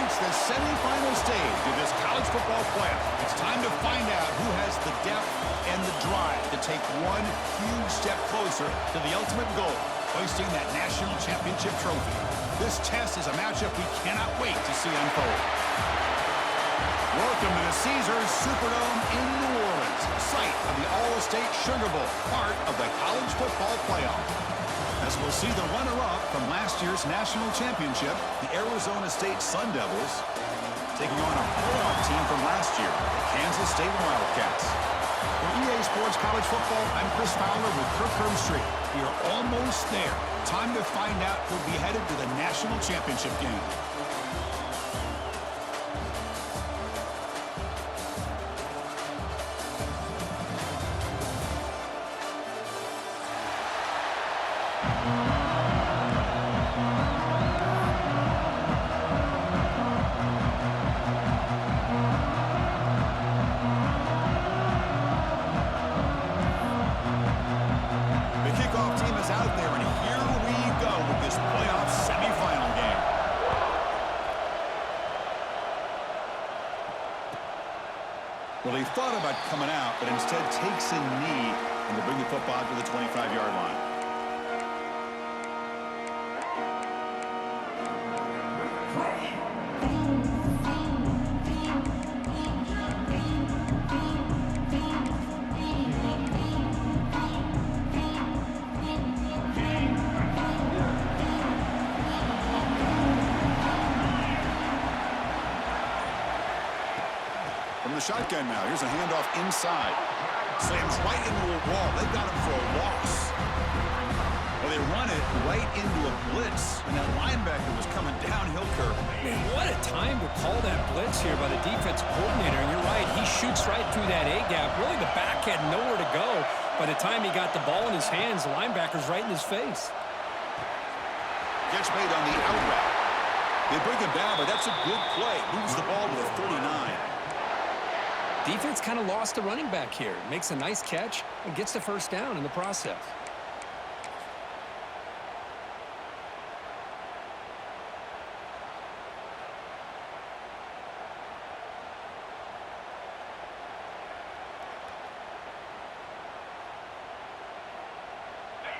reached the semifinal stage of this college football playoff. It's time to find out who has the depth and the drive to take one huge step closer to the ultimate goal, hoisting that national championship trophy. This test is a matchup we cannot wait to see unfold. Welcome to the Caesars Superdome in New Orleans, site of the All-State Sugar Bowl, part of the college football playoff. As we'll see the runner-up from last year's national championship, the Arizona State Sun Devils, taking on a playoff team from last year, the Kansas State Wildcats. For EA Sports College Football, I'm Chris Fowler with Kirk Herbstreit. We are almost there. Time to find out who'll be headed to the national championship game. Well, he thought about coming out, but instead takes a knee and will bring the football to the 25-yard line. From the shotgun now, here's a handoff inside. Slams right into a wall. They got him for a loss. Well, they run it right into a blitz, and that linebacker was coming downhill, Kirk. Man, what a time to call that blitz here by the defensive coordinator. And you're right, he shoots right through that A-gap. Really, the back had nowhere to go. By the time he got the ball in his hands, the linebacker's right in his face. Catch made on the out route. They bring him down, but that's a good play. Moves the ball to the 39. Defense kind of lost the running back here. Makes a nice catch and gets the first down in the process.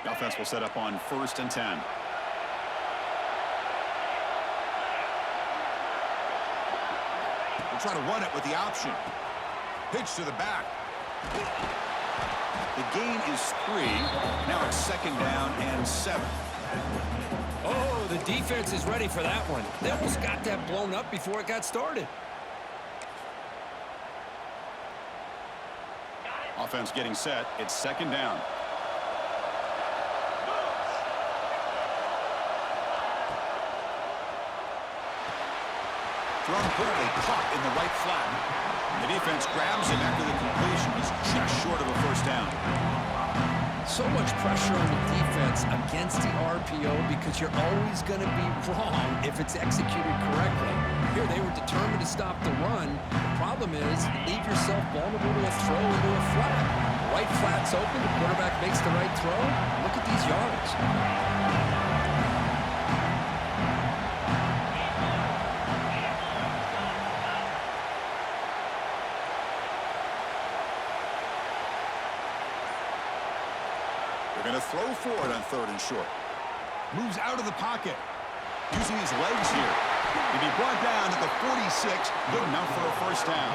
The offense will set up on 1st and 10. We'll try to run it with the option. Pitch to the back. The gain is 3. Now it's 2nd down and 7. Oh, the defense is ready for that one. They almost got that blown up before it got started. Offense getting set. It's 2nd down. Thrown quickly, caught in the right flat. The defense grabs him after the completion. He's just short of a 1st down. So much pressure on the defense against the RPO because you're always going to be wrong if it's executed correctly. Here they were determined to stop the run. The problem is you leave yourself vulnerable to a throw into a flat. The right flat's open. The quarterback makes the right throw. Look at these yards. They're going to throw forward on 3rd and short. Moves out of the pocket. Using his legs here. He'll be brought down at the 46. Good enough for a 1st down.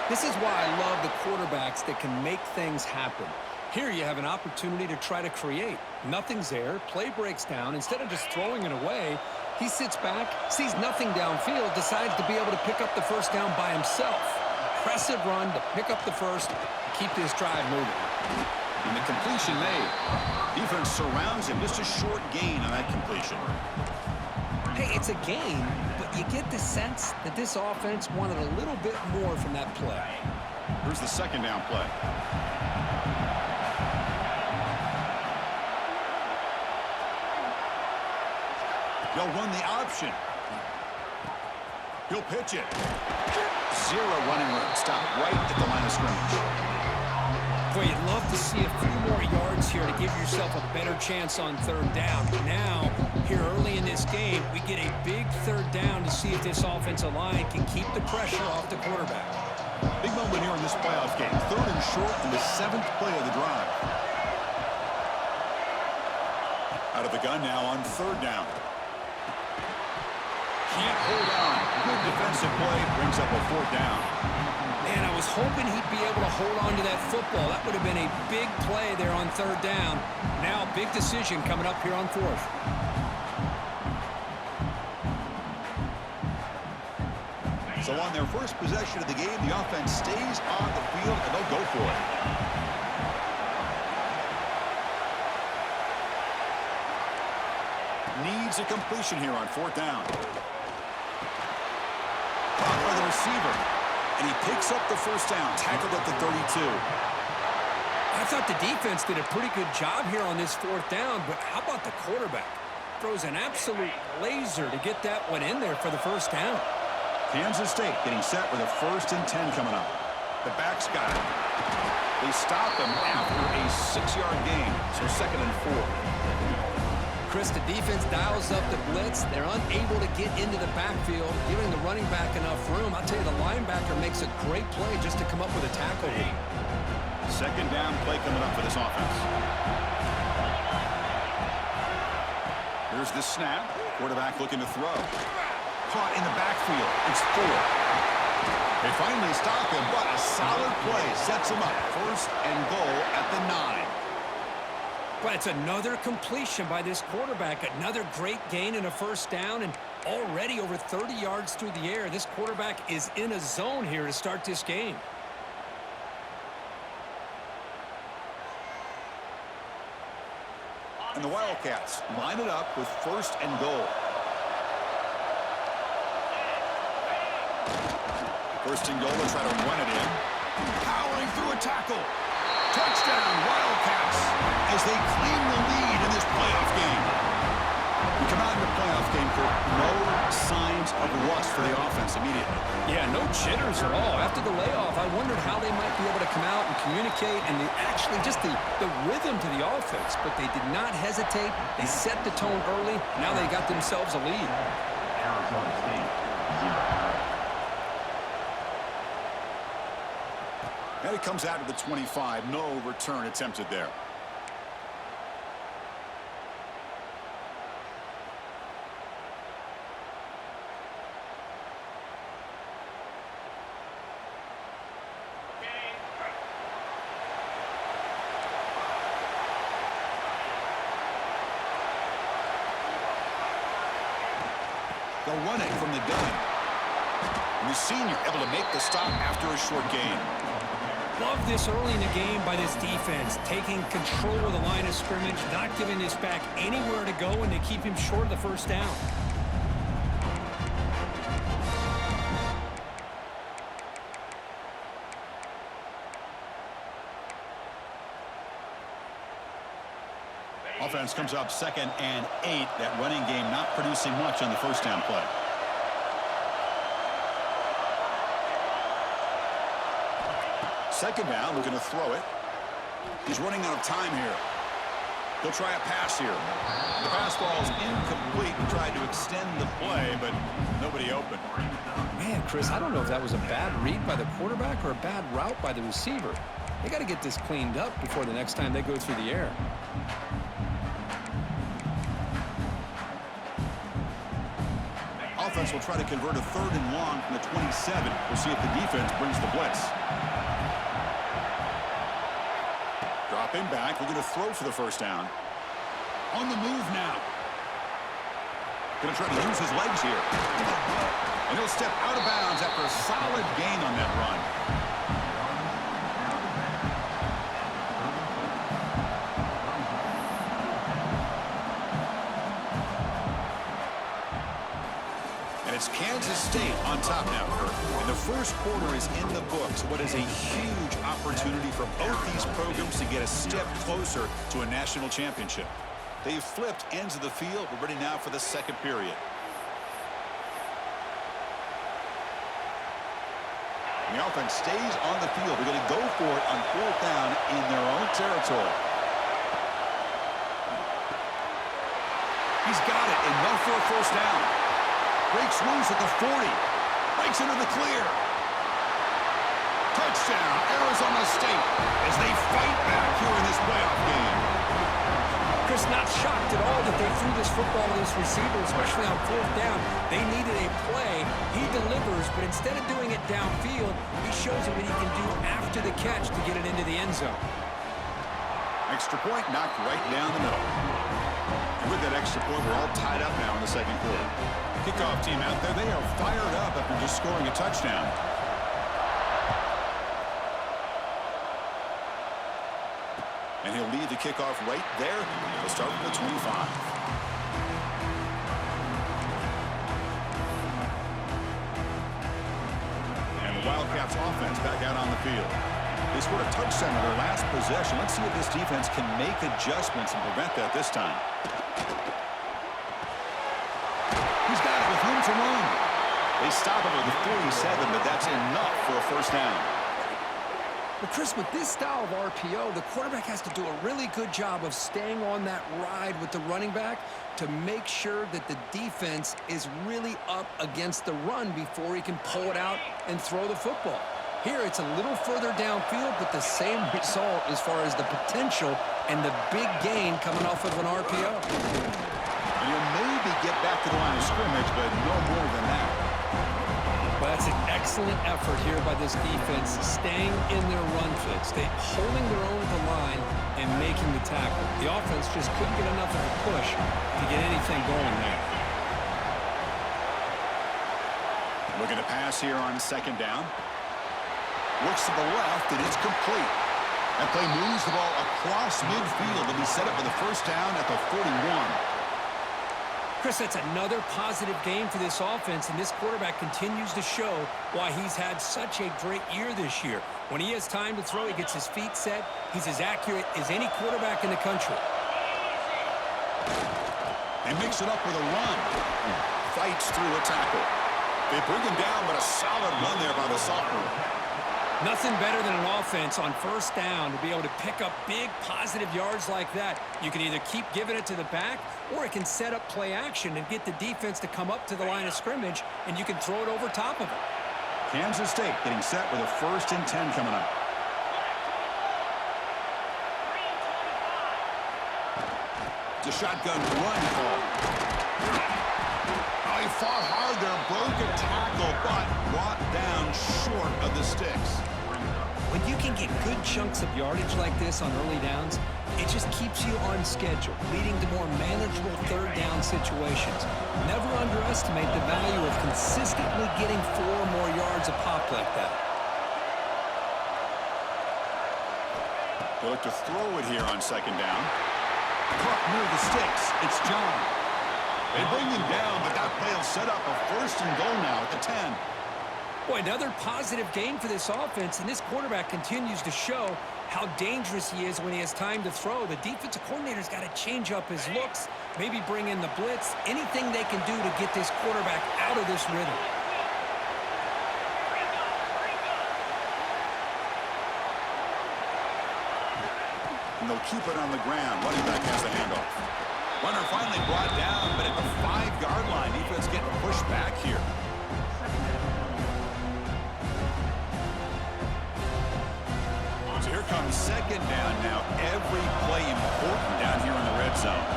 This is why I love the quarterbacks that can make things happen. Here you have an opportunity to try to create. Nothing's there. Play breaks down. Instead of just throwing it away, he sits back, sees nothing downfield, decides to be able to pick up the 1st down by himself. Impressive run to pick up the 1st, keep this drive moving. And the completion made. Defense surrounds him. Just a short gain on that completion. Hey, it's a gain, but you get the sense that this offense wanted a little bit more from that play. Here's the 2nd down play. They'll run the option. He'll pitch it. 0 running room. Stop right at the line of scrimmage. Boy, you'd love to see a few more yards here to give yourself a better chance on 3rd down. Now, here here early in this game. We get a big third down to see if this offensive line can keep the pressure off the quarterback. Big moment here in this playoff game. 3rd and short in the 7th play of the drive. Out of the gun now on 3rd down. Can't hold on. Good defensive play. Brings up a 4th down. Man, I was hoping he'd be able to hold on to that football. That would have been a big play there on 3rd down. Now, big decision coming up here on 4th. So on their first possession of the game, the offense stays on the field, and they'll go for it. Needs a completion here on 4th down. Caught by the receiver. And he picks up the first down, tackled at the 32. I thought the defense did a pretty good job here on this 4th down, but how about the quarterback? Throws an absolute laser to get that one in there for the first down. Kansas State getting set with a 1st and 10 coming up. The backs got it. They stop him after a 6-yard gain, so 2nd and 4. Chris, the defense dials up the blitz. They're unable to get into the backfield, giving the running back enough room. I'll tell you, the linebacker makes a great play just to come up with a tackle lead. 2nd down play coming up for this offense. Here's the snap. Quarterback looking to throw. Caught in the backfield. It's 4. They finally stop him, but a solid play sets him up. 1st and goal at the 9. But it's another completion by this quarterback. Another great gain in a 1st down, and already over 30 yards through the air. This quarterback is in a zone here to start this game. And the Wildcats line it up with 1st and goal. 1st and goal, they'll try to run it in. Powering through a tackle. Touchdown, Wildcats, as they claim the lead in this playoff game. We come out in the playoff game, Kurt. No signs of rust for the offense immediately. Yeah, no jitters at all. After the layoff, I wondered how they might be able to come out and communicate and actually just the rhythm to the offense. But they did not hesitate. They set the tone early. Now they got themselves a lead. Arizona State, 0. And it comes out to the 25. No return attempted there. They'll run it from the gun. And the senior able to make the stop after a short gain. Love this early in the game by this defense, taking control of the line of scrimmage, not giving this back anywhere to go, and to keep him short of the 1st down. Offense comes up 2nd and 8. That running game not producing much on the 1st down play. Second down, looking to throw it. He's running out of time here. He'll try a pass here. The pass ball is incomplete. He tried to extend the play, but nobody open. Man, Chris, I don't know if that was a bad read by the quarterback or a bad route by the receiver. They got to get this cleaned up before the next time they go through the air. Offense will try to convert a 3rd and long from the 27. We'll see if the defense brings the blitz. Dropping back, looking to throw for the 1st down. On the move now. Going to try to use his legs here. And he'll step out of bounds after a solid gain on that run. And it's Kansas State on top now, Kurt. And the first quarter is in the books. What is a huge opportunity for both these programs to get a step closer to a national championship. They've flipped ends of the field. We're ready now for the 2nd period. And the offense stays on the field. They're going to go for it on 4th down in their own territory. He He's got it, enough for a first down. Breaks loose at the 40. Breaks into the clear. Touchdown, Arizona State, as they fight back here in this playoff game. Chris, not shocked at all that they threw this football to this receiver, especially on fourth down. They needed a play. He delivers, but instead of doing it downfield, he shows them what he can do after the catch to get it into the end zone. Extra point knocked right down the middle. And with that extra point, we're all tied up now in the second quarter. Kickoff team out there, they are fired up after just scoring a touchdown. And he'll lead the kickoff right there. He'll start from the 25. And the Wildcats offense back out on the field. They scored a touchdown on their last possession. Let's see if this defense can make adjustments and prevent that this time. He's got it with room to run. They stop him at the 47, but that's enough for a first down. But Chris, with this style of RPO, the quarterback has to do a really good job of staying on that ride with the running back to make sure that the defense is really up against the run before he can pull it out and throw the football. Here, it's a little further downfield, but the same result as far as the potential and the big gain coming off of an RPO. And he'll maybe get back to the line of scrimmage, but no more than that. Well, that's an excellent effort here by this defense, staying in their run fit, holding their own at the line and making the tackle. The offense just couldn't get enough of a push to get anything going there. Looking to pass here on second down. Looks to the left, and it's complete. That play moves the ball across midfield, and he set up for the first down at the 41. Chris, that's another positive game for this offense, and this quarterback continues to show why he's had such a great year this year. When he has time to throw, he gets his feet set. He's as accurate as any quarterback in the country. They mix it up with a run. Fights through a tackle. They bring him down, but a solid run there by the sophomore. Nothing better than an offense on first down to be able to pick up big positive yards like that. You can either keep giving it to the back, or it can set up play action and get the defense to come up to the line of scrimmage, and you can throw it over top of it. Kansas State getting set with a 1st and 10 coming up. It's a shotgun run call. Oh, he fought hard there, broke a tackle, but brought down short of the sticks. When you can get good chunks of yardage like this on early downs, it just keeps you on schedule, leading to more manageable third down situations. Never underestimate the value of consistently getting 4 or more yards a pop like that. They look to throw it here on second down. Caught near the sticks. It's John. They bring him down, but that play will set up a 1st and goal now at the 10. Boy, another positive game for this offense, and this quarterback continues to show how dangerous he is when he has time to throw. The defensive coordinator's got to change up his looks, maybe bring in the blitz, anything they can do to get this quarterback out of this rhythm. And they'll keep it on the ground. Running back has the handoff. Runner finally brought down, but at the 5-yard line, defense getting pushed back here. So here comes second down now. Every play important down here in the red zone.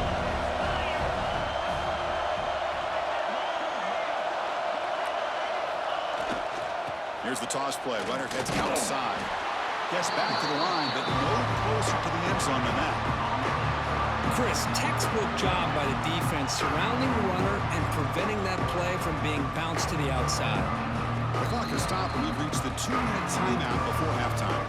Here's the toss play. Runner heads outside. Gets back to the line, but no closer to the end zone than that. Chris, textbook job by the defense surrounding the runner and preventing that play from being bounced to the outside. The clock has stopped, and we've reached the 2-minute timeout before halftime.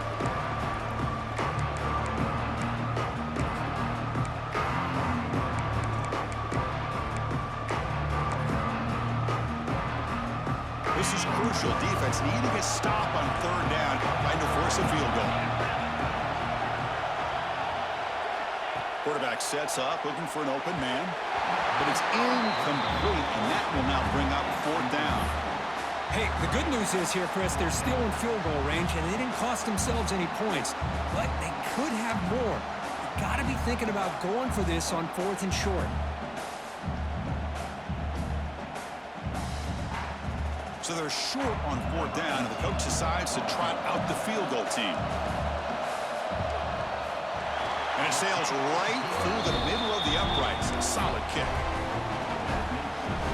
This is crucial. Defense needing a stop on third down, trying to force a field goal. Quarterback sets up, looking for an open man, but it's incomplete, and that will now bring up 4th down. Hey, the good news is here, Chris, they're still in field goal range, and they didn't cost themselves any points, but they could have more. You got to be thinking about going for this on 4th and short. So they're short on 4th down, and the coach decides to trot out the field goal team. And it sails right through the middle of the uprights. A solid kick.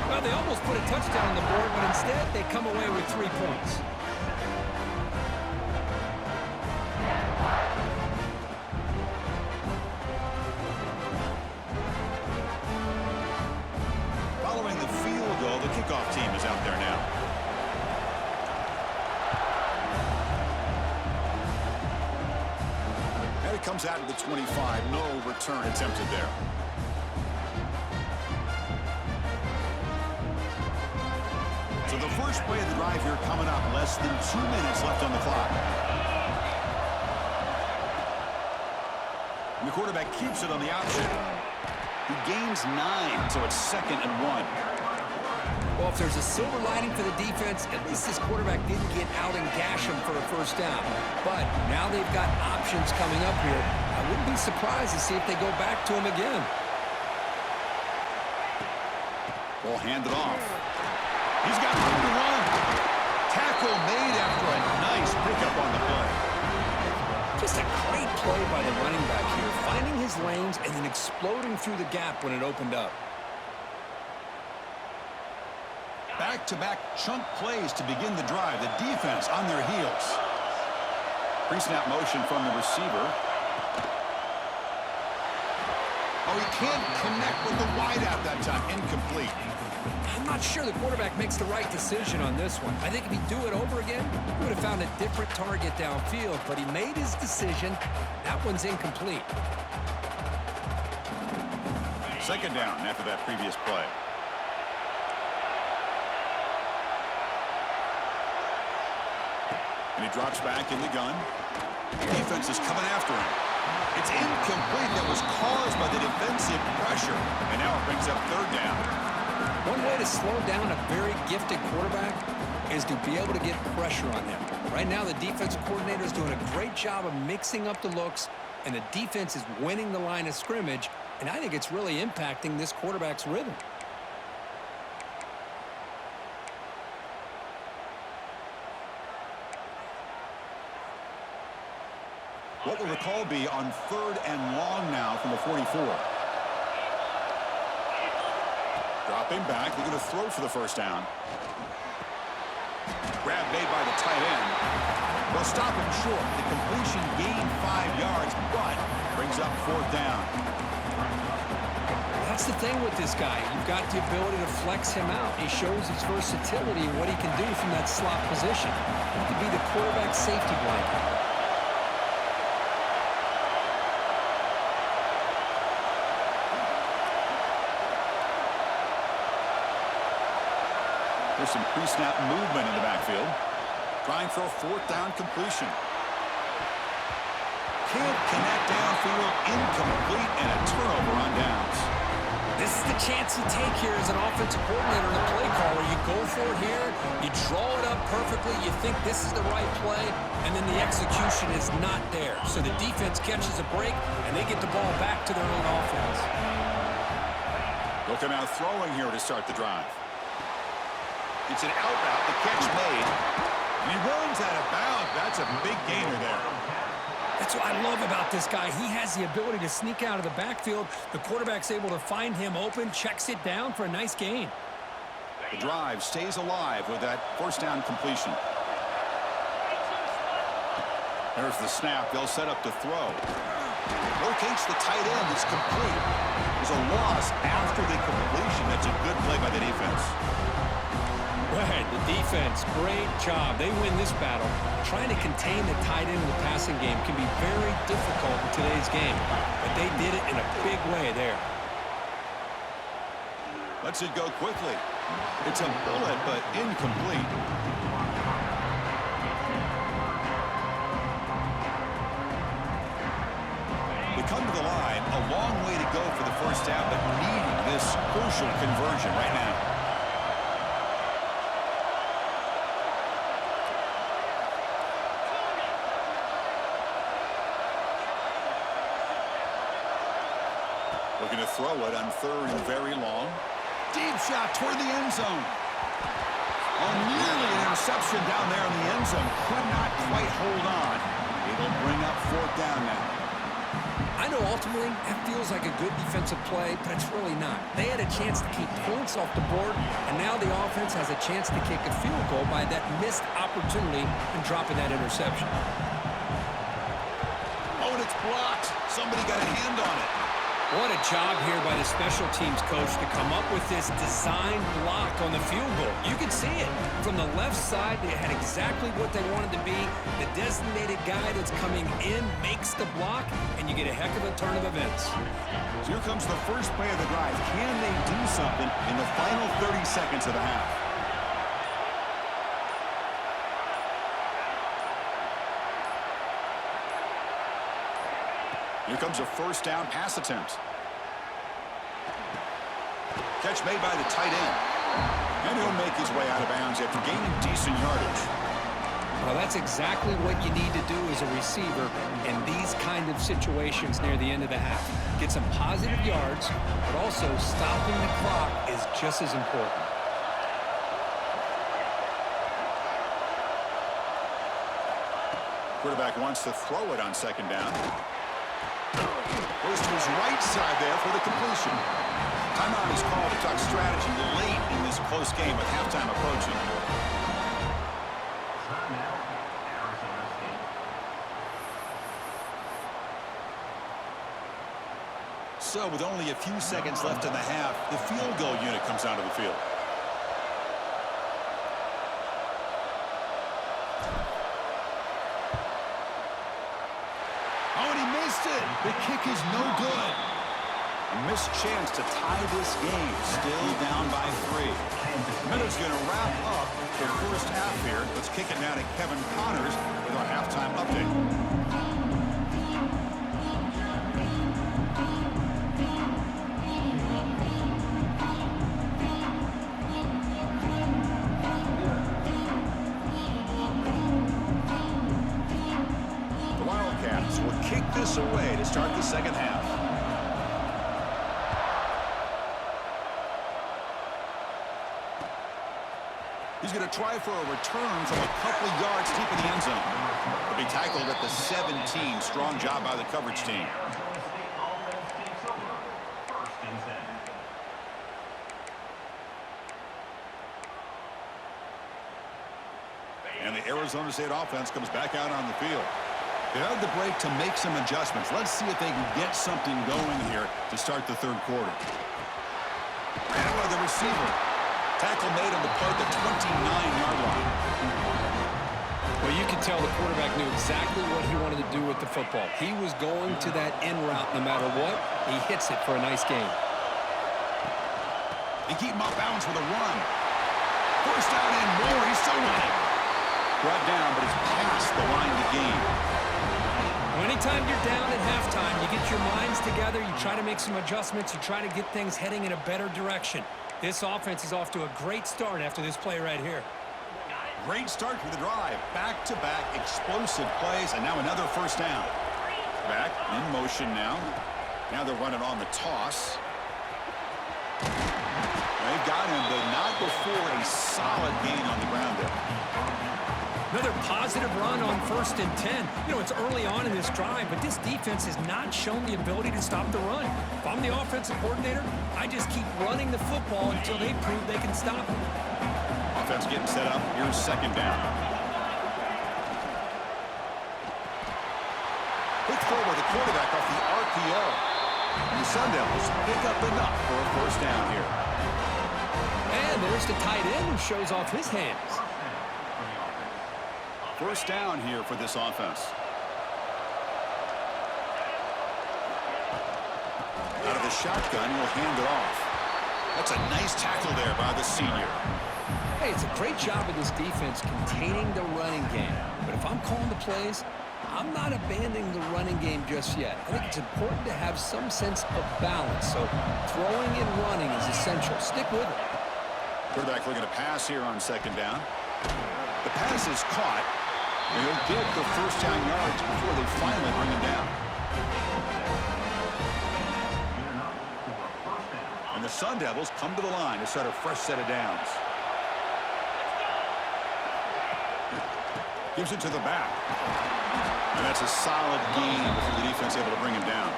Well, they almost put a touchdown on the board, but instead they come away with 3 points. Following the field goal, the kickoff team is out there now. And it comes out to the 25. No return attempted there. So the first play of the drive here coming up. Less than 2 minutes left on the clock. And the quarterback keeps it on the option. He gains 9, so it's 2nd and 1. Well, if there's a silver lining for the defense, at least this quarterback didn't get out and gash him for a first down. But now they've got options coming up here. I wouldn't be surprised to see if they go back to him again. Ball handed off. He's got room to run. Tackle made after a nice pickup on the play. Just a great play by the running back here, finding his lanes and then exploding through the gap when it opened up. Back-to-back chunk plays to begin the drive. The defense on their heels. Pre-snap motion from the receiver. Oh, he can't connect with the wideout that time. Incomplete. I'm not sure the quarterback makes the right decision on this one. I think if he'd do it over again, he would have found a different target downfield, but he made his decision. That one's incomplete. 2nd down after that previous play. And he drops back in the gun. Defense is coming after him. It's incomplete. That was caused by the defensive pressure. And now it brings up 3rd down. One way to slow down a very gifted quarterback is to be able to get pressure on him. Right now, the defense coordinator is doing a great job of mixing up the looks, and the defense is winning the line of scrimmage, and I think it's really impacting this quarterback's rhythm. What will the call be on 3rd and long now from the 44? Dropping back. They're going to throw for the first down. Grab made by the tight end. They'll stop him short. The completion gained 5 yards, but brings up 4th down. That's the thing with this guy. You've got the ability to flex him out. He shows his versatility and what he can do from that slot position. He could be the quarterback safety blanket. There's some pre-snap movement in the backfield. Trying for a 4th down completion. Can't connect downfield. Incomplete and a turnover on downs. This is the chance you take here as an offensive coordinator and a play caller. You go for it here. You draw it up perfectly. You think this is the right play, and then the execution is not there. So the defense catches a break, and they get the ball back to their own offense. They'll come out throwing here to start the drive. It's an out route. The catch made. And he runs out of bounds. That's a big gainer there. That's what I love about this guy. He has the ability to sneak out of the backfield. The quarterback's able to find him open, checks it down for a nice gain. The drive stays alive with that 1st down completion. There's the snap. They'll set up to throw. Locates the tight end. It's complete. There's a loss after the completion. That's a good play by the defense. Right, the defense, great job. They win this battle. Trying to contain the tight end in the passing game can be very difficult in today's game, but they did it in a big way there. Lets it go quickly. It's a bullet, but incomplete. They come to the line, a long way to go for the first down, but needing this crucial conversion right now. Looking to throw it on 3rd and very long. Deep shot toward the end zone. Oh, nearly an interception down there in the end zone. Could not quite hold on. It'll bring up fourth down now. I know ultimately that feels like a good defensive play, but it's really not. They had a chance to keep points off the board, and now the offense has a chance to kick a field goal by that missed opportunity and dropping that interception. Oh, and it's blocked. Somebody got a hand on it. What a job here by the special teams coach to come up with this design block on the field goal. You can see it. From the left side, they had exactly what they wanted to be. The designated guy that's coming in makes the block, and you get a heck of a turn of events. So here comes the first play of the drive. Can they do something in the final 30 seconds of the half? Here comes a first down pass attempt. Catch made by the tight end. And he'll make his way out of bounds after gaining decent yardage. Well, that's exactly what you need to do as a receiver in these kind of situations near the end of the half. Get some positive yards, but also stopping the clock is just as important. Quarterback wants to throw it on second down. Goes to his right side there for the completion. Timeout is called to talk strategy late in this close game with halftime approaching. Timeout, Arizona State. So with only a few seconds left in the half, the field goal unit comes out of the field. Oh, and he missed it. The kick is no good. A missed chance to tie this game. Still down by 3. Minutes going to wrap up the first half here. Let's kick it now to Kevin Connors with our halftime update. The Wildcats will kick this away to start the second half. He's going to try for a return from a couple of yards deep in the end zone. He'll be tackled at the 17. Strong job by the coverage team. And the Arizona State offense comes back out on the field. They had the break to make some adjustments. Let's see if they can get something going here to start the third quarter. And by the receiver. Tackle made on the play at the 29-yard line. Well, you could tell the quarterback knew exactly what he wanted to do with the football. He was going to that in route no matter what. He hits it for a nice gain. They keep him off bounds with a run. First down and more. He's still running. Brought down, but it's past the line to gain. Anytime you're down at halftime, you get your minds together, you try to make some adjustments, you try to get things heading in a better direction. This offense is off to a great start after this play right here. Great start to the drive. Back-to-back explosive plays, and now another first down. Back in motion now. Now they're running on the toss. They've got him, but not before a solid gain on the ground there. Another positive run on 1st and 10. You know, it's early on in this drive, but this defense has not shown the ability to stop the run. If I'm the offensive coordinator, I just keep running the football until they prove they can stop it. Offense getting set up. Here's second down. Quick throw by the quarterback off the RPO. And the Sun Devils pick up enough for a first down here. And there's the tight end who shows off his hands. First down here for this offense. Out of the shotgun, he'll hand it off. That's a nice tackle there by the senior. Hey, it's a great job of this defense containing the running game. But if I'm calling the plays, I'm not abandoning the running game just yet. I think it's important to have some sense of balance. So throwing and running is essential. Stick with it. Quarterback looking to pass here on second down. The pass is caught. And he'll get the first down yards before they finally bring him down. And the Sun Devils come to the line to start a fresh set of downs. Gives it to the back. And that's a solid gain before the defense able to bring him down.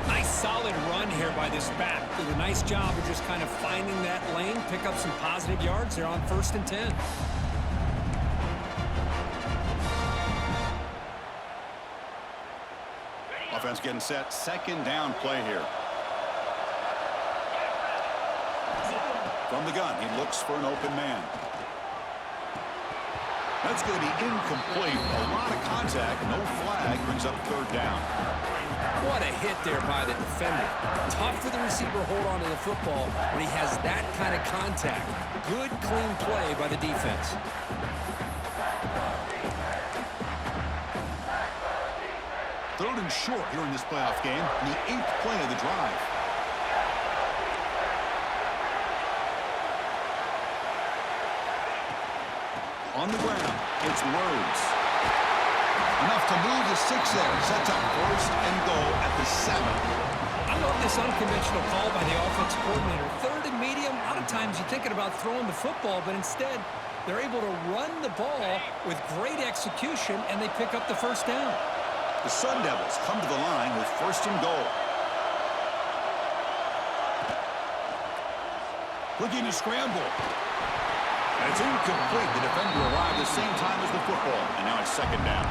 Nice solid run here by this back. Did a nice job of just kind of finding that lane, pick up some positive yards there on 1st and 10. Offense getting set. 2nd down play here. From the gun, he looks for an open man. That's going to be incomplete. A lot of contact. No flag. Brings up 3rd down. What a hit there by the defender. Tough for the receiver to hold on to the football when he has that kind of contact. Good, clean play by the defense. Third and short here in this playoff game. The 8th play of the drive. On the ground, it's Rhodes. Enough to move the 6 there. Sets up 1st and goal at the 7. I love this unconventional call by the offensive coordinator. 3rd and medium, a lot of times you're thinking about throwing the football, but instead they're able to run the ball with great execution, and they pick up the 1st down. The Sun Devils come to the line with 1st and goal. Looking to scramble. And it's incomplete. The defender arrived the same time as the football. And now it's 2nd down.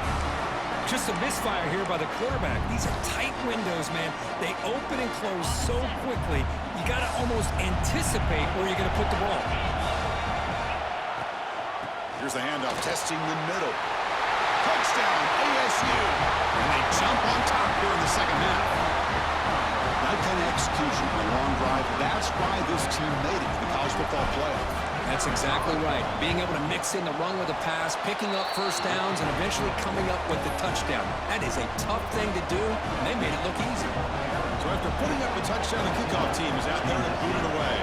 Just a misfire here by the quarterback. These are tight windows, man. They open and close so quickly. You got to almost anticipate where you're going to put the ball. Here's the handoff, testing the middle. Touchdown, ASU. And they jump on top here in the 2nd half. That kind of execution on a long drive, that's why this team made it to the college football playoff. That's exactly right. Being able to mix in the run with the pass, picking up 1st downs, and eventually coming up with the touchdown. That is a tough thing to do, and they made it look easy. So after putting up a touchdown, the kickoff team is out there to boot it away.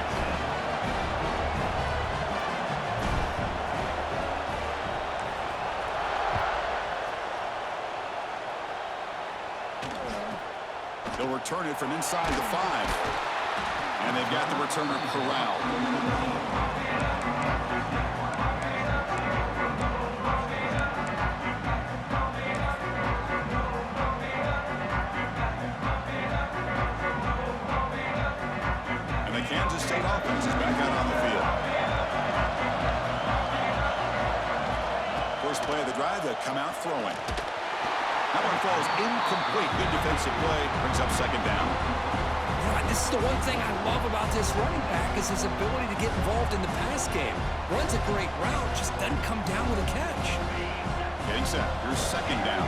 They'll return it from inside the 5. And they've got the returner corralled. And the Kansas State offense is back out on the field. First play of the drive, they'll come out throwing. That one falls incomplete. Good defensive play. Brings up 2nd down. This is the one thing I love about this running back is his ability to get involved in the pass game. Runs a great route, just doesn't come down with a catch. Getting set. Here's 2nd down.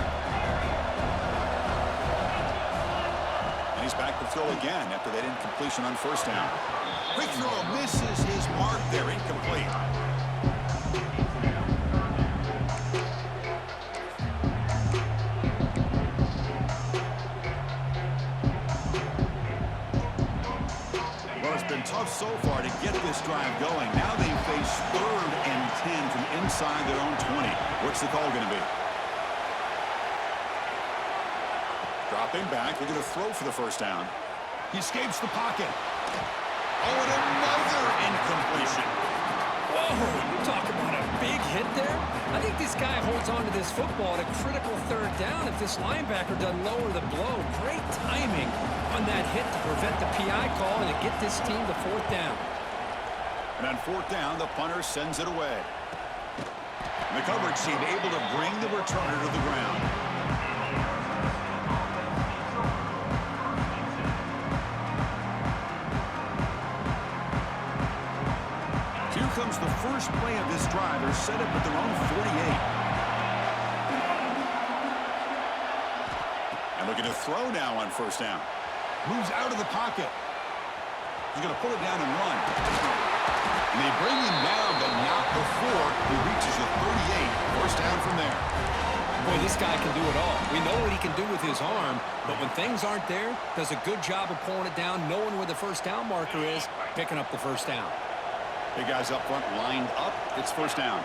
And he's back to throw again after that incompletion on 1st down. Quick throw misses his mark there. Incomplete. Tough so far to get this drive going. Now they face 3rd and 10 from inside their own 20. What's the call going to be? Dropping back, looking to throw for the 1st down. He escapes the pocket. Oh, and another incompletion. Whoa, you talk about a big hit there. I think this guy holds on to this football at a critical 3rd down if this linebacker doesn't lower the blow. Great timing on that hit to prevent the PI call and to get this team to 4th down. And on 4th down, the punter sends it away. And the coverage team able to bring the returner to the ground. Here comes the first play of this drive. They're set up at their own 48. And looking to throw now on 1st down. Moves out of the pocket. He's going to pull it down and run. And they bring him down, but not before he reaches the 38. 1st down from there. Boy, this guy can do it all. We know what he can do with his arm, but when things aren't there, does a good job of pulling it down, knowing where the 1st down marker is, picking up the 1st down. Big guys up front lined up. It's 1st down.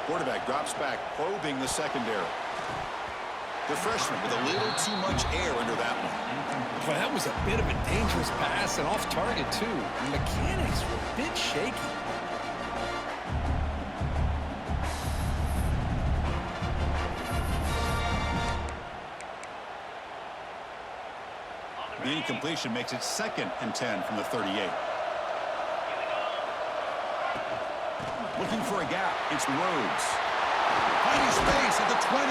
Quarterback drops back, probing the secondary. The freshman with a little too much air under that one. Boy, that was a bit of a dangerous pass and off target, too. The mechanics were a bit shaky. completion makes it 2nd and 10 from the 38. Looking for a gap. It's Rhodes. Finding space at the 20.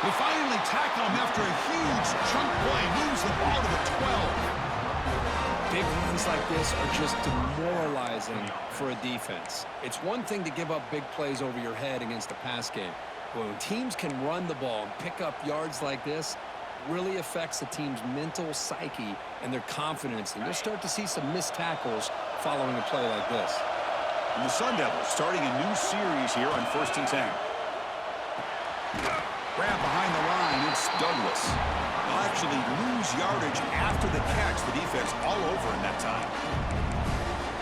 They finally tackle him after a huge chunk play. Moves the ball to the 12. Big runs like this are just demoralizing for a defense. It's one thing to give up big plays over your head against a pass game. But when teams can run the ball and pick up yards like this, it really affects the team's mental psyche and their confidence. And you'll start to see some missed tackles following a play like this. And the Sun Devils starting a new series here on 1st and 10. Grab behind the line. It's Douglas. They'll actually lose yardage after the catch. The defense all over in that time.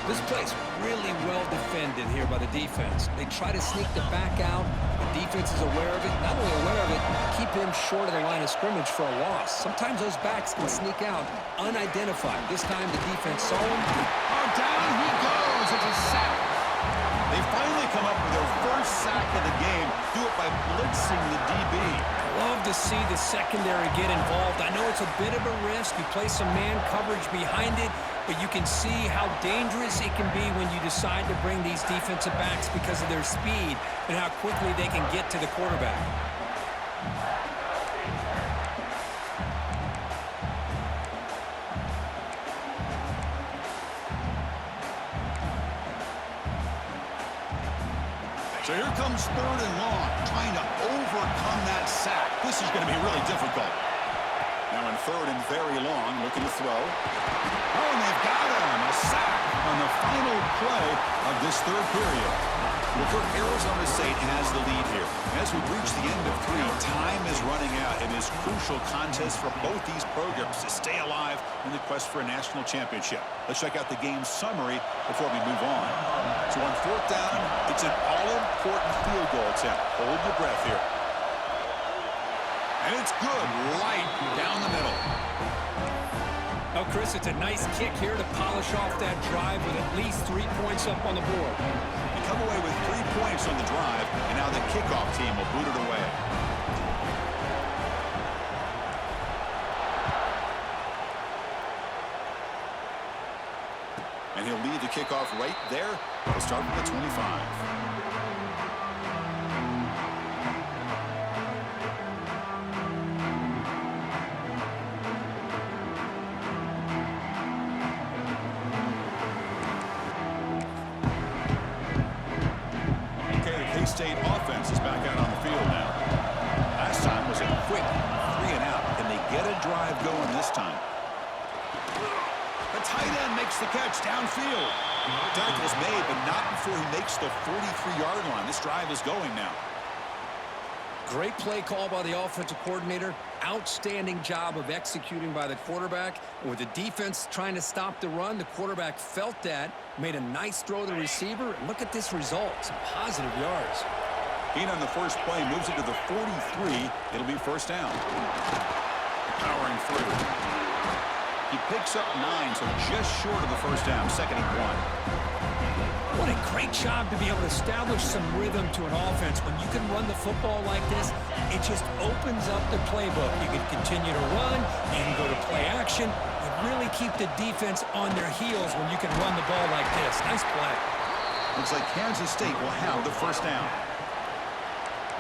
This play's really well defended here by the defense. They try to sneak the back out. The defense is aware of it. Not only aware of it, keep him short of the line of scrimmage for a loss. Sometimes those backs can sneak out unidentified. This time the defense saw him. Oh, down he goes. It's a sack. They finally come up with their first sack of the game. Do it by blitzing the DB. Love to see the secondary get involved. I know it's a bit of a risk. You play some man coverage behind it, but you can see how dangerous it can be when you decide to bring these defensive backs because of their speed and how quickly they can get to the quarterback. So here comes 3rd and long, trying to overcome that sack. This is going to be really difficult. Now in 3rd and very long, looking to throw. Oh, and they've got him. A sack on the final play of this 3rd period. Well, for Arizona State has the lead here. As we reach the end of 3, time is running out in this crucial contest for both these programs to stay alive in the quest for a national championship. Let's check out the game summary before we move on. So on 4th down, it's an all-important field goal attempt. Hold your breath here. And it's good, right down the middle. Oh, Chris, it's a nice kick here to polish off that drive with at least 3 points up on the board. You come away with 3 points on the drive, and now the kickoff team will boot it away. And he'll lead the kickoff right there. We'll start with the 25. State offense is back out on the field now. Last time was a quick 3 and out. Can they get a drive going this time? The tight end makes the catch downfield. Tackle's made, but not before he makes the 43-yard line. This drive is going now. Great play call by the offensive coordinator. Outstanding job of executing by the quarterback. And with the defense trying to stop the run, the quarterback felt that, made a nice throw to the receiver. And look at this result, some positive yards. Gain on the first play, moves it to the 43. It'll be 1st down. Powering through. He picks up 9, so just short of the 1st down, 2nd and 1. What a great job to be able to establish some rhythm to an offense. When you can run the football like this, it just opens up the playbook. You can continue to run and go to play action and really keep the defense on their heels when you can run the ball like this. Nice play. Looks like Kansas State will have the 1st down.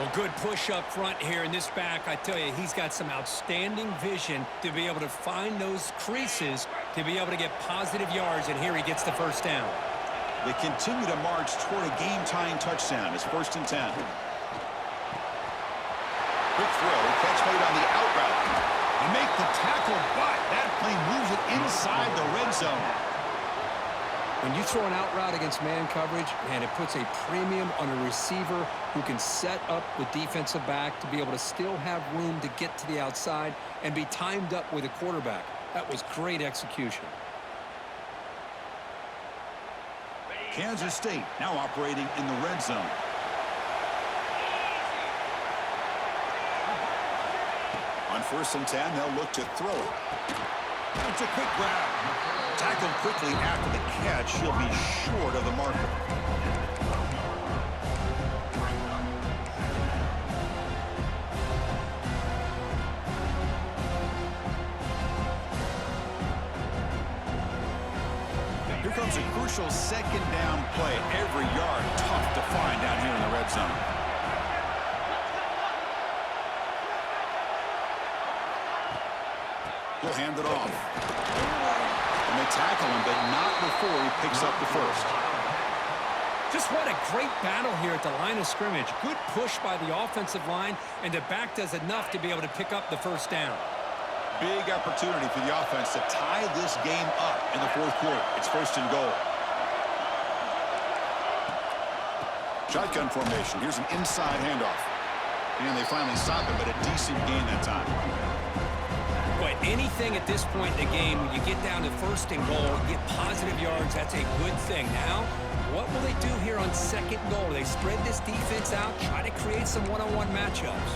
Well, good push up front here in this back. I tell you, he's got some outstanding vision to be able to find those creases to be able to get positive yards, and here he gets the 1st down. They continue to march toward a game-tying touchdown. It's 1st and 10. Quick throw, catch made on the out route. They make the tackle, but that play moves it inside the red zone. When you throw an out route against man coverage, man, it puts a premium on a receiver who can set up the defensive back to be able to still have room to get to the outside and be timed up with a quarterback. That was great execution. Kansas State now operating in the red zone. On 1st and 10, they'll look to throw it. It's a quick grab. Tackled quickly after the catch. He'll be short of the marker. becomes a crucial second down play. Every yard tough to find down here in the red zone. He'll hand it off. And they tackle him, but not before he picks up the first. Just what a great battle here at the line of scrimmage. Good push by the offensive line, and the back does enough to be able to pick up the first down. Big opportunity for the offense to tie this game up in the fourth quarter. It's first and goal. Shotgun formation. Here's an inside handoff. And they finally stop it, but a decent gain that time. But anything at this point in the game, when you get down to first and goal, get positive yards, that's a good thing. Now, what will they do here on second and goal? They spread this defense out, try to create some one-on-one matchups.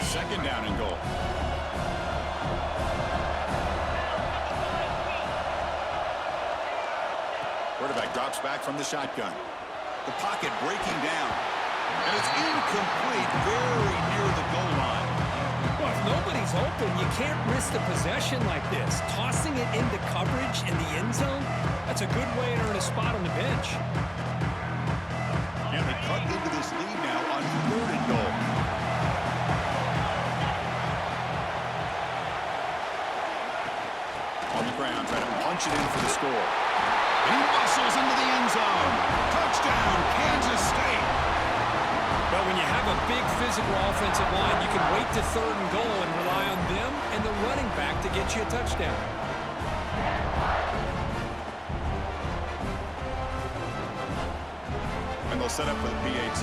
Second down and goal. Quarterback drops back from the shotgun. The pocket breaking down. And it's incomplete, very near the goal line. Well, if nobody's open, you can't risk the possession like this. Tossing it into coverage in the end zone, that's a good way to earn a spot on the bench. And they cut into this lead now on third and goal. On the ground, trying to punch it in for the score. And he muscles into the end zone. Touchdown, Kansas State. But when you have a big physical offensive line, you can wait to third and goal and rely on them and the running back to get you a touchdown. And they'll set up for the PAT.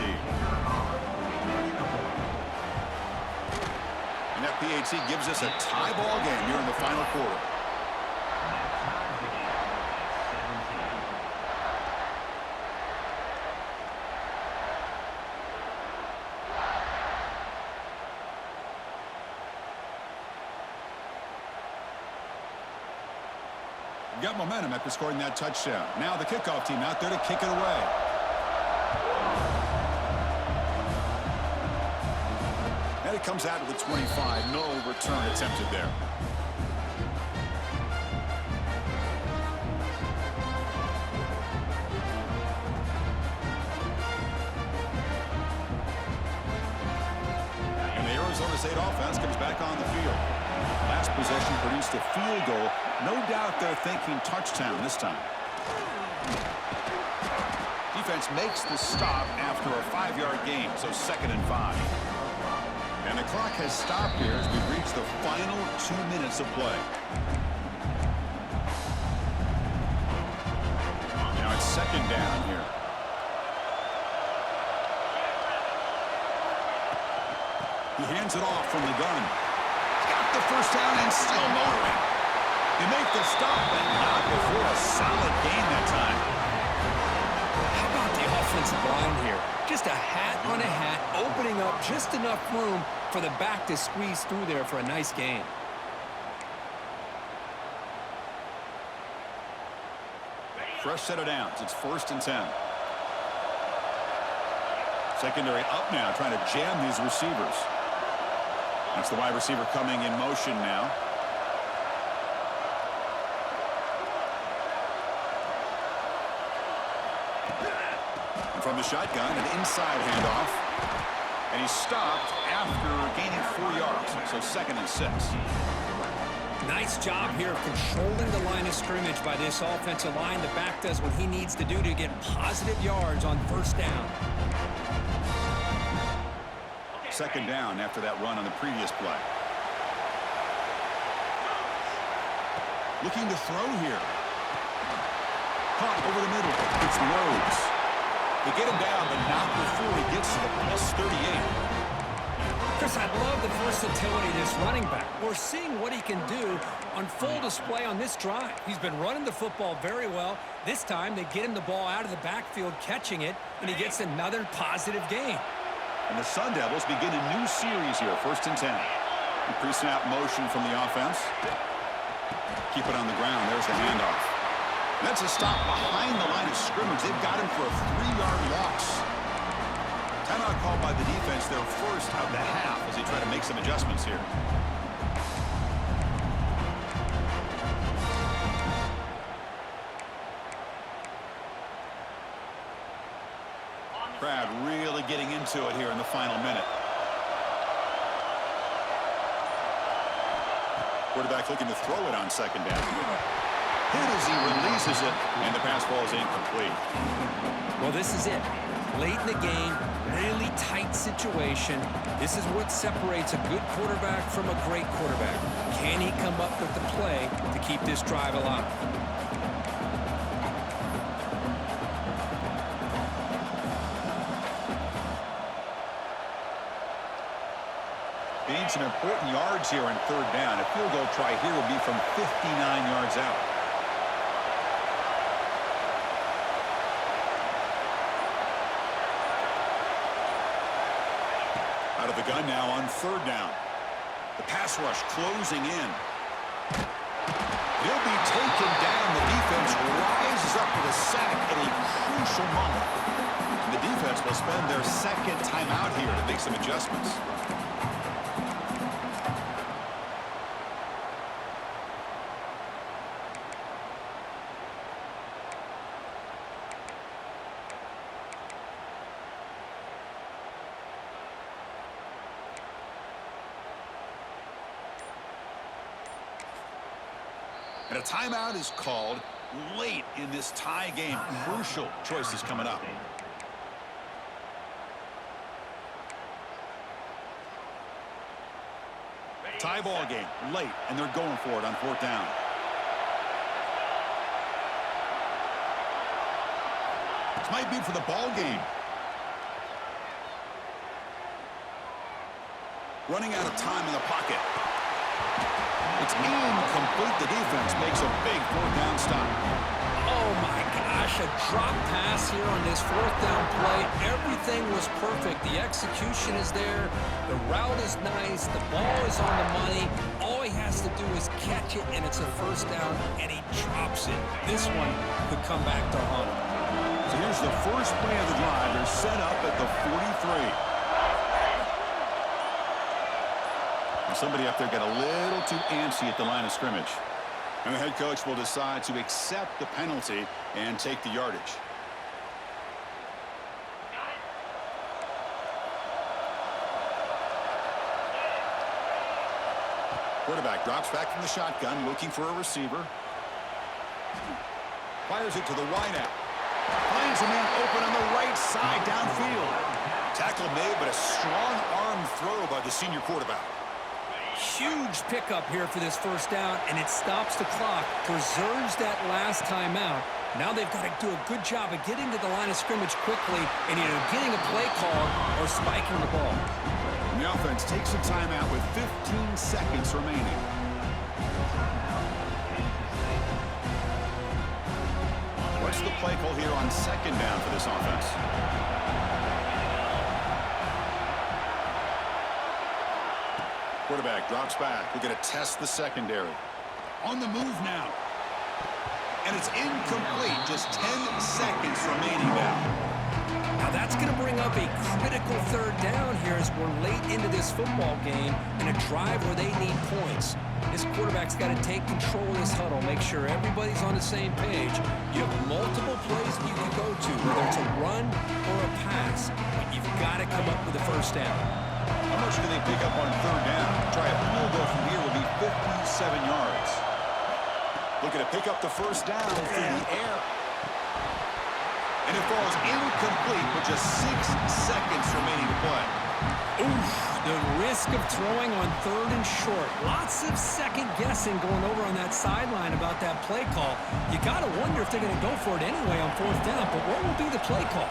And that PAT gives us a tie ball game here in the final quarter. Got momentum after scoring that touchdown. Now the kickoff team out there to kick it away. And it comes out to the 25. No return attempted there. And the Arizona State offense comes back on the field. Last possession produced a field goal. No doubt they're thinking touchdown this time. Defense makes the stop after a 5-yard gain, so 2nd and 5. And the clock has stopped here as we've reached the final 2 minutes of play. Now it's 2nd down here. He hands it off from the gun. Got the first down and still motoring. They make the stop, but not before a solid gain that time. How about the offensive line here? Just a hat on a hat, opening up just enough room for the back to squeeze through there for a nice gain. Fresh set of downs. It's 1st and 10. Secondary up now, trying to jam these receivers. That's the wide receiver coming in motion now. And from the shotgun, an inside handoff. And he's stopped after gaining 4 yards. So 2nd and 6. Nice job here of controlling the line of scrimmage by this offensive line. The back does what he needs to do to get positive yards on first down. 2nd down after that run on the previous play. Looking to throw here. Caught over the middle. It's Rhodes. They get him down, but not before he gets to the +38. Chris, I love the versatility of this running back. We're seeing what he can do on full display on this drive. He's been running the football very well. This time, they get him the ball out of the backfield, catching it, and he gets another positive gain. And the Sun Devils begin a new series here, 1st and 10. Pre-snap motion from the offense. Keep it on the ground. There's the handoff. That's a stop behind the line of scrimmage. They've got him for a 3-yard loss. Timeout called by the defense, their first of the half, as they try to make some adjustments here. getting into it here in the final minute. Quarterback looking to throw it on second down. Hit as he releases it, and the pass ball is incomplete. Well, this is it. Late in the game, really tight situation. This is what separates a good quarterback from a great quarterback. Can he come up with the play to keep this drive alive? Needs some important yards here on third down. A field goal try here will be from 59 yards out. Out of the gun now on third down. The pass rush closing in. He'll be taken down. The defense rises up with a sack at a crucial moment. And the defense will spend their second timeout here to make some adjustments. And a timeout is called late in this tie game. Crucial choices coming up. Tie ball game late, and they're going for it on fourth down. This might be for the ball game. Running out of time in the pocket. It's incomplete. The defense makes a big fourth down stop. Oh, my gosh, a drop pass here on this fourth down play. Everything was perfect. The execution is there. The route is nice. The ball is on the money. All he has to do is catch it, and it's a first down, and he drops it. This one could come back to haunt him. So here's the first play of the drive. They're set up at the 43. Somebody up there got a little too antsy at the line of scrimmage. And the head coach will decide to accept the penalty and take the yardage. Quarterback drops back from the shotgun, looking for a receiver. Fires it to the wideout. Finds a man open on the right side downfield. Tackle made, but a strong arm throw by the senior quarterback. Huge pickup here for this first down, and it stops the clock, preserves that last timeout. Now they've got to do a good job of getting to the line of scrimmage quickly and either getting a play call or spiking the ball. And the offense takes a timeout with 15 seconds remaining. What's the play call here on second down for this offense? Quarterback drops back. We're going to test the secondary. On the move now. And it's incomplete. Just 10 seconds remaining now. Now that's going to bring up a critical third down here as we're late into this football game in a drive where they need points. This quarterback's got to take control of this huddle, make sure everybody's on the same page. You have multiple plays you can go to, whether it's a run or a pass, but you've got to come up with a first down. How much can they pick up on third down? Try a field goal from here will be 57 yards. Looking to pick up the first down through the air. And it falls incomplete with just 6 seconds remaining to play. Oof, the risk of throwing on third and short. Lots of second guessing going over on that sideline about that play call. You got to wonder if they're going to go for it anyway on fourth down, but what will be the play call?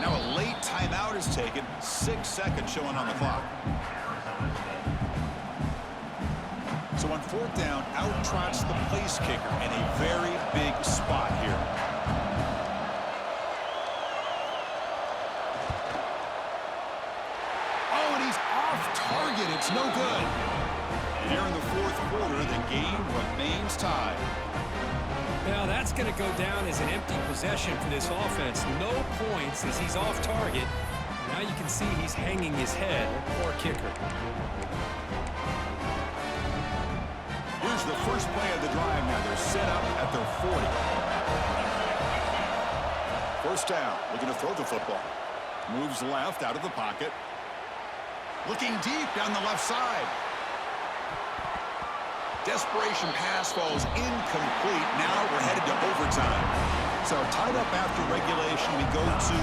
Now a late timeout is taken. 6 seconds showing on the clock. So on fourth down, out trots the place kicker in a very big spot here. Oh, and he's off target. It's no good. Here in the fourth quarter, the game remains tied. Now that's going to go down as an empty possession for this offense. No points as he's off target. Now you can see he's hanging his head. Poor kicker. Here's the first play of the drive now. They're set up at their 40. First down, looking to throw the football. Moves left out of the pocket. Looking deep down the left side. Desperation pass falls incomplete. Now we're headed to overtime. So tied up after regulation, we go to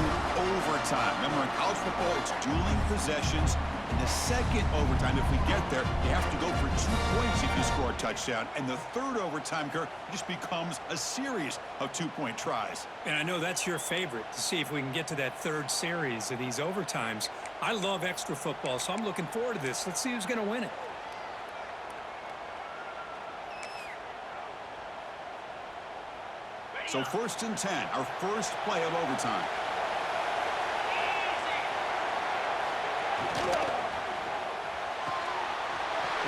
overtime. Remember, in college football, it's dueling possessions. In the second overtime, if we get there, you have to go for 2 points if you score a touchdown. And the third overtime, Kirk, just becomes a series of 2-point tries. And I know that's your favorite, to see if we can get to that third series of these overtimes. I love extra football, so I'm looking forward to this. Let's see who's going to win it. So 1st and 10, our first play of overtime.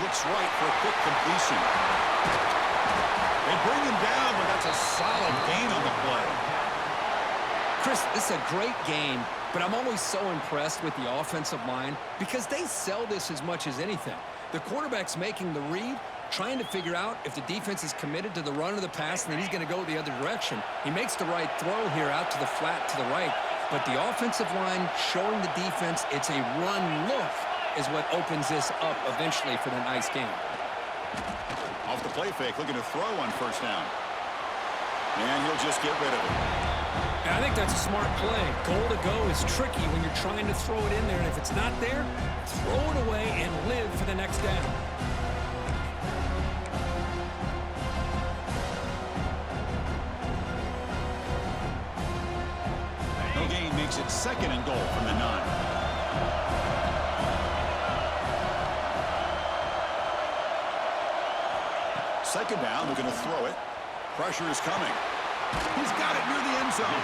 Looks right for a quick completion. They bring him down, but that's a solid gain on the play. Chris, this is a great game, but I'm always so impressed with the offensive line because they sell this as much as anything. The quarterback's making the read, trying to figure out if the defense is committed to the run or the pass, and then he's going to go the other direction. He makes the right throw here out to the flat to the right, but the offensive line showing the defense it's a run look is what opens this up eventually for the nice game. Off the play fake, looking to throw on 1st down. And he'll just get rid of it. And I think that's a smart play. Goal to go is tricky when you're trying to throw it in there, and if it's not there, throw it away and live for the next down. No gain makes it 2nd and goal from the 9. Second down, they're going to throw it. Pressure is coming. He's got it near the end zone.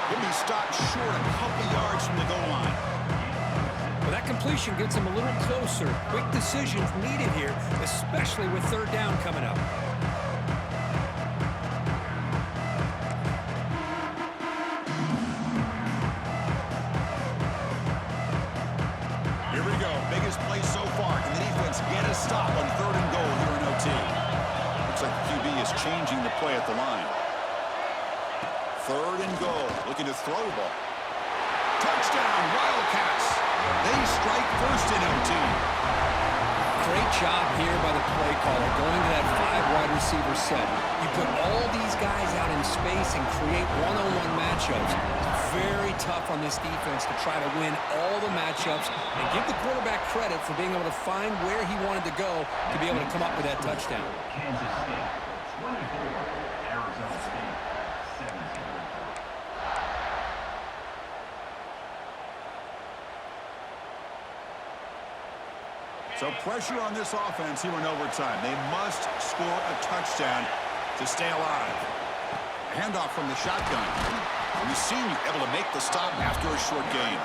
He'll be stopped short a couple yards from the goal line. Well, that completion gets him a little closer. Quick decisions needed here, especially with 3rd down coming up. Here we go. Biggest play so far. Can the defense get a stop on 3rd and goal here in OT? Looks like the QB is changing the play at the line. 3rd and goal. Looking to throw the ball. Touchdown, Wildcats. They strike first in OT. Great job here by the play caller, going to that 5 wide receiver set. You put all these guys out in space and create one-on-one matchups. It's very tough on this defense to try to win all the matchups and give the quarterback credit for being able to find where he wanted to go to be able to come up with that touchdown. Kansas State 24, Arizona State 17. So pressure on this offense here in overtime. They must score a touchdown to stay alive. Handoff from the shotgun. We've seen you able to make the stop after a short gain.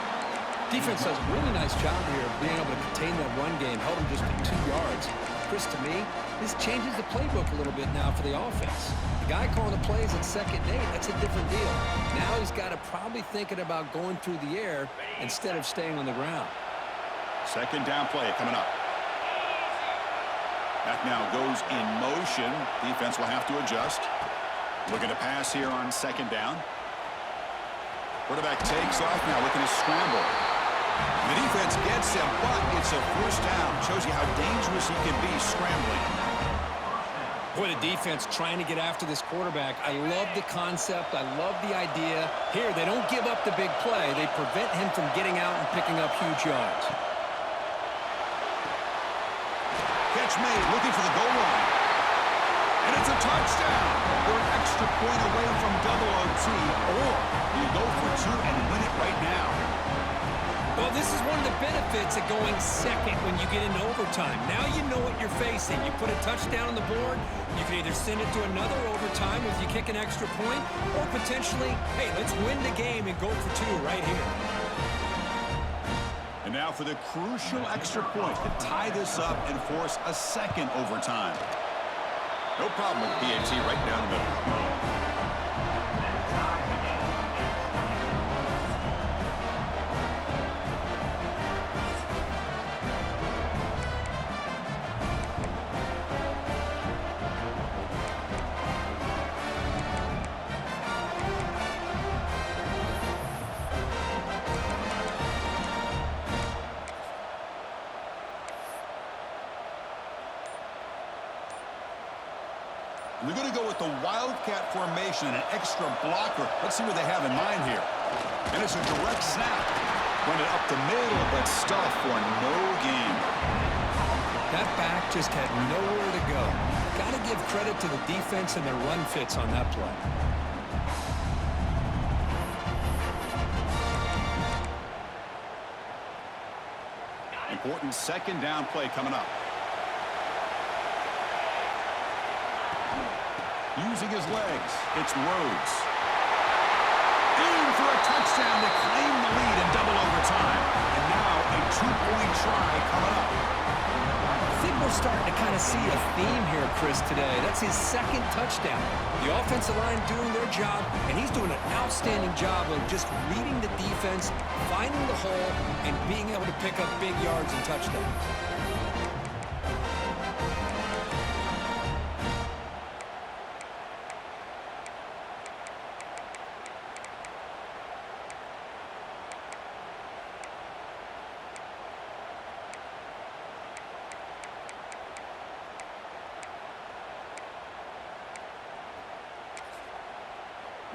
Defense does a really nice job here of being able to contain that run game, held him just to 2 yards. Chris, to me, this changes the playbook a little bit now for the offense. The guy calling the plays at 2nd and 8, that's a different deal. Now he's got to probably thinking about going through the air instead of staying on the ground. 2nd down play coming up. That now goes in motion. Defense will have to adjust. Looking to pass here on 2nd down. Quarterback takes off now, looking to scramble. The defense gets him, but it's a 1st down. Shows you how dangerous he can be scrambling. Boy, the defense trying to get after this quarterback. I love the concept. I love the idea. Here, they don't give up the big play. They prevent him from getting out and picking up huge yards. Catch made, looking for the goal line. And it's a touchdown. They're an extra point away from double OT, or you go for 2 and win it right now. Well, this is one of the benefits of going second when you get into overtime. Now you know what you're facing. You put a touchdown on the board, you can either send it to another overtime if you kick an extra point, or potentially, hey, let's win the game and go for 2 right here. And now for the crucial extra point to tie this up and force a 2nd overtime. No problem with PAT right down the middle. really go with the wildcat formation and an extra blocker. Let's see what they have in mind here. And it's a direct snap. Run it up the middle, but stuff for no gain. That back just had nowhere to go. Got to give credit to the defense and their run fits on that play. Important second down play coming up. Using his legs, it's Rhodes. In for a touchdown to claim the lead in double overtime. And now a two-point try coming up. I think we're starting to kind of see a theme here, Chris, today. That's his second touchdown. The offensive line doing their job, and he's doing an outstanding job of just reading the defense, finding the hole, and being able to pick up big yards and touchdowns.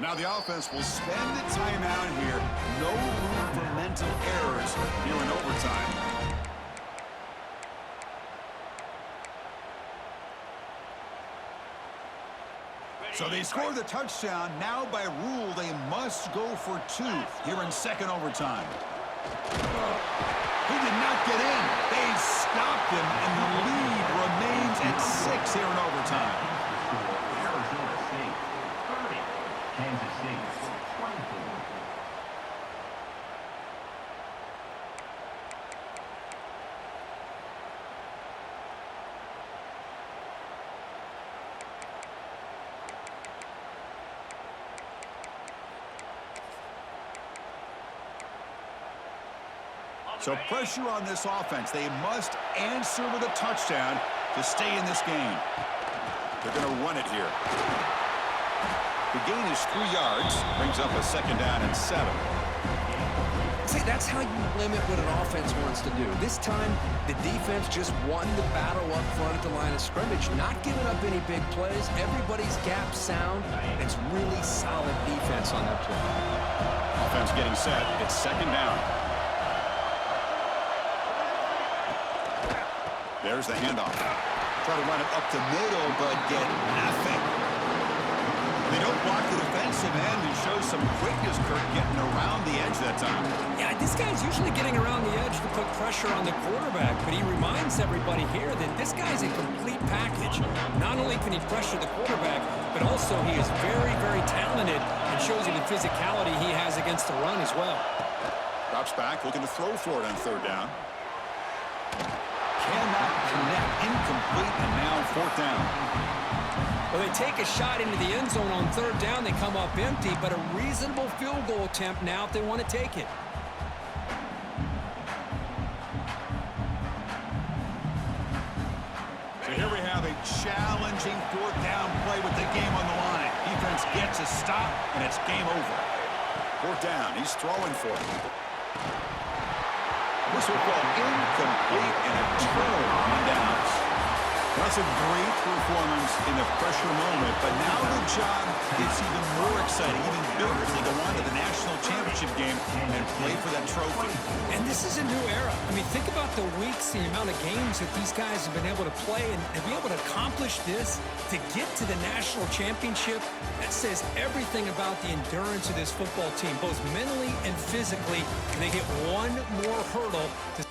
Now the offense will spend the timeout here. No room for mental errors here in overtime. So they score the touchdown. Now by rule, they must go for two here in second overtime. He did not get in. They stopped him, and the lead remains at 6 here in overtime. Arizona State 30. Kansas City 24. So pressure on this offense. They must answer with a touchdown to stay in this game. They're going to run it here. The gain is 3 yards. Brings up a second down and 7. See, that's how you limit what an offense wants to do. This time, the defense just won the battle up front at the line of scrimmage, not giving up any big plays. Everybody's gap sound. It's really solid defense on that play. Offense getting set. It's second down. There's the handoff. Try to run it up the middle, but get nothing. They don't block the defensive end and show some quickness, Kirk, getting around the edge that time. Yeah, this guy's usually getting around the edge to put pressure on the quarterback, but he reminds everybody here that this guy's a complete package. Not only can he pressure the quarterback, but also he is very, very talented and shows you the physicality he has against the run as well. Drops back, looking to throw for it on third down. Cannot connect, incomplete, and now fourth down. Well, they take a shot into the end zone on third down. They come up empty, but a reasonable field goal attempt now if they want to take it. So here we have a challenging fourth down play with the game on the line. Defense gets a stop, and it's game over. Fourth down, he's throwing for it. This will go incomplete and a turnover on downs. That's a great performance in the pressure moment, but now the job gets even more exciting, even bigger as they go on to the national championship game and play for that trophy. And this is a new era. I mean, think about the weeks, the amount of games that these guys have been able to play, and to be able to accomplish this, to get to the national championship, that says everything about the endurance of this football team, both mentally and physically. And they get one more hurdle to